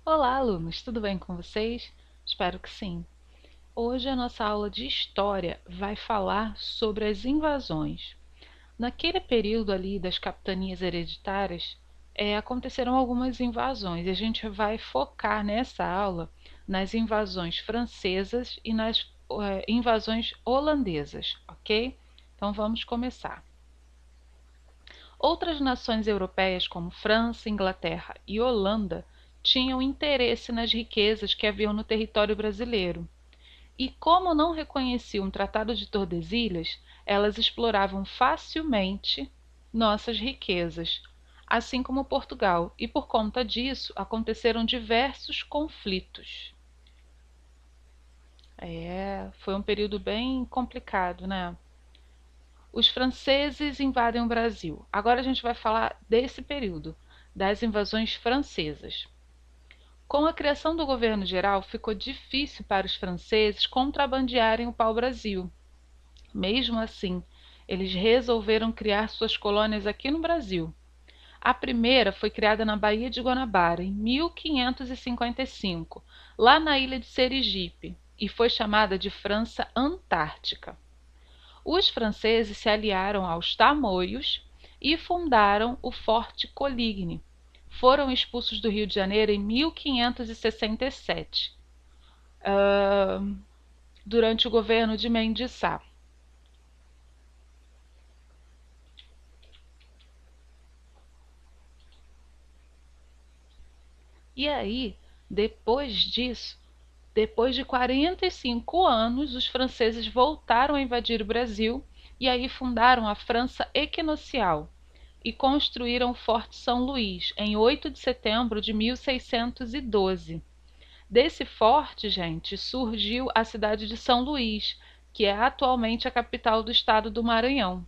Olá, alunos, tudo bem com vocês? Espero que sim. Hoje a nossa aula de História vai falar sobre as invasões. Naquele período ali das capitanias hereditárias, aconteceram algumas invasões e a gente vai focar nessa aula nas invasões francesas e nas invasões holandesas, ok? Então vamos começar. Outras nações europeias, como França, Inglaterra e Holanda, tinham interesse nas riquezas que haviam no território brasileiro. E como não reconheciam o Tratado de Tordesilhas, elas exploravam facilmente nossas riquezas, assim como Portugal, e por conta disso aconteceram diversos conflitos. Foi um período bem complicado, né? Os franceses invadem o Brasil. Agora a gente vai falar desse período, das invasões francesas. Com a criação do governo geral, ficou difícil para os franceses contrabandearem o pau-brasil. Mesmo assim, eles resolveram criar suas colônias aqui no Brasil. A primeira foi criada na Baía de Guanabara, em 1555, lá na ilha de Serigipe, e foi chamada de França Antártica. Os franceses se aliaram aos tamoios e fundaram o Forte Coligny. Foram expulsos do Rio de Janeiro em 1567, durante o governo de Mendes Sá. E aí, depois disso, depois de 45 anos, os franceses voltaram a invadir o Brasil e aí fundaram a França Equinocial e construíram o Forte São Luís em 8 de setembro de 1612. Desse forte, gente, surgiu a cidade de São Luís, que é atualmente a capital do estado do Maranhão.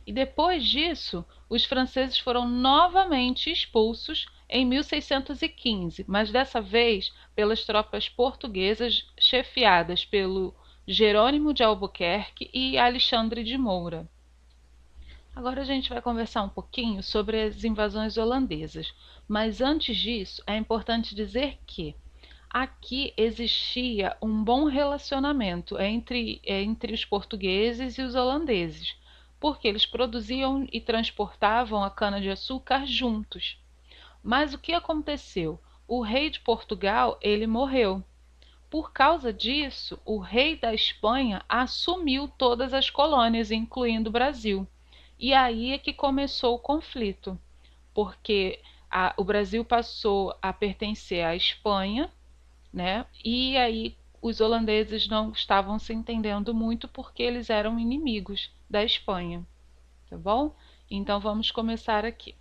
E depois disso, os franceses foram novamente expulsos em 1615, mas dessa vez pelas tropas portuguesas chefiadas pelo Jerônimo de Albuquerque e Alexandre de Moura. Agora a gente vai conversar um pouquinho sobre as invasões holandesas, mas antes disso é importante dizer que aqui existia um bom relacionamento entre os portugueses e os holandeses, porque eles produziam e transportavam a cana-de-açúcar juntos. Mas o que aconteceu? O rei de Portugal, ele morreu. Por causa disso, o rei da Espanha assumiu todas as colônias, incluindo o Brasil. E aí é que começou o conflito, porque o Brasil passou a pertencer à Espanha, né? E aí os holandeses não estavam se entendendo muito porque eles eram inimigos da Espanha, tá bom? Então vamos começar aqui.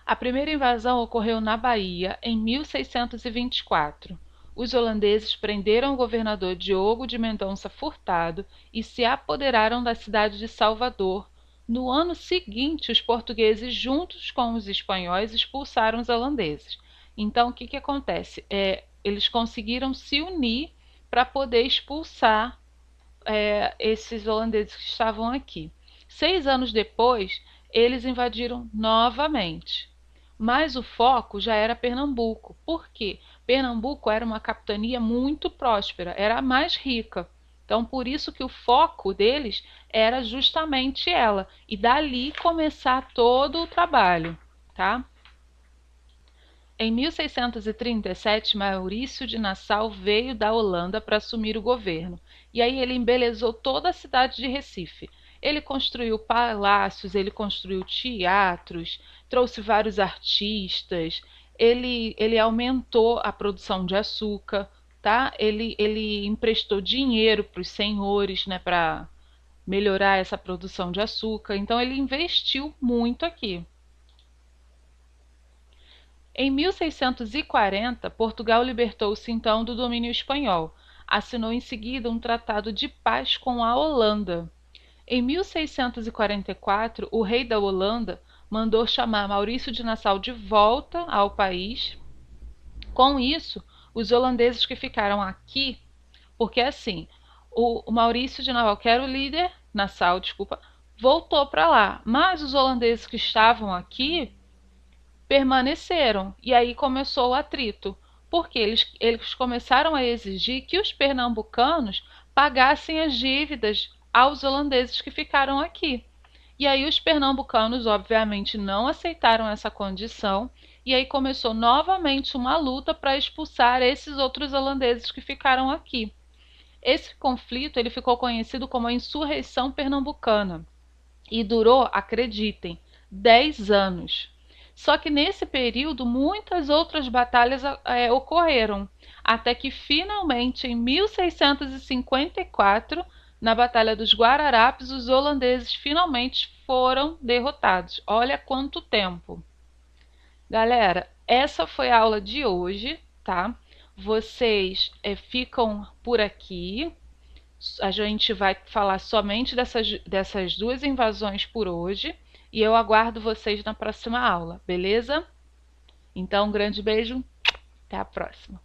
A primeira invasão ocorreu na Bahia em 1624. Os holandeses prenderam o governador Diogo de Mendonça Furtado e se apoderaram da cidade de Salvador. No ano seguinte, os portugueses, juntos com os espanhóis, expulsaram os holandeses. Então, o que acontece? Eles conseguiram se unir para poder expulsar esses holandeses que estavam aqui. 6 anos depois, eles invadiram novamente. Mas o foco já era Pernambuco. Por quê? Pernambuco era uma capitania muito próspera, era a mais rica. Então, por isso que o foco deles era justamente ela. E dali começar todo o trabalho, tá? Em 1637, Maurício de Nassau veio da Holanda para assumir o governo. E aí ele embelezou toda a cidade de Recife. Ele construiu palácios, ele construiu teatros, trouxe vários artistas, ele aumentou a produção de açúcar, tá? Ele emprestou dinheiro para os senhores, né, para melhorar essa produção de açúcar. Então ele investiu muito aqui. Em 1640, Portugal libertou-se então do domínio espanhol. Assinou em seguida um tratado de paz com a Holanda. Em 1644, o rei da Holanda mandou chamar Maurício de Nassau de volta ao país. Com isso, os holandeses que ficaram aqui, porque assim, o Maurício de Nassau, que era o líder, Nassau, desculpa, voltou para lá, mas os holandeses que estavam aqui permaneceram. E aí começou o atrito, porque eles começaram a exigir que os pernambucanos pagassem as dívidas aos holandeses que ficaram aqui. E aí os pernambucanos, obviamente, não aceitaram essa condição, e aí começou novamente uma luta para expulsar esses outros holandeses que ficaram aqui. Esse conflito ele ficou conhecido como a Insurreição Pernambucana e durou, acreditem, 10 anos. Só que nesse período muitas outras batalhas ocorreram, até que finalmente em 1654, na Batalha dos Guararapes, os holandeses finalmente foram derrotados. Olha quanto tempo! Galera, essa foi a aula de hoje, tá? Vocês ficam por aqui. A gente vai falar somente dessas duas invasões por hoje e eu aguardo vocês na próxima aula, beleza? Então, um grande beijo, até a próxima.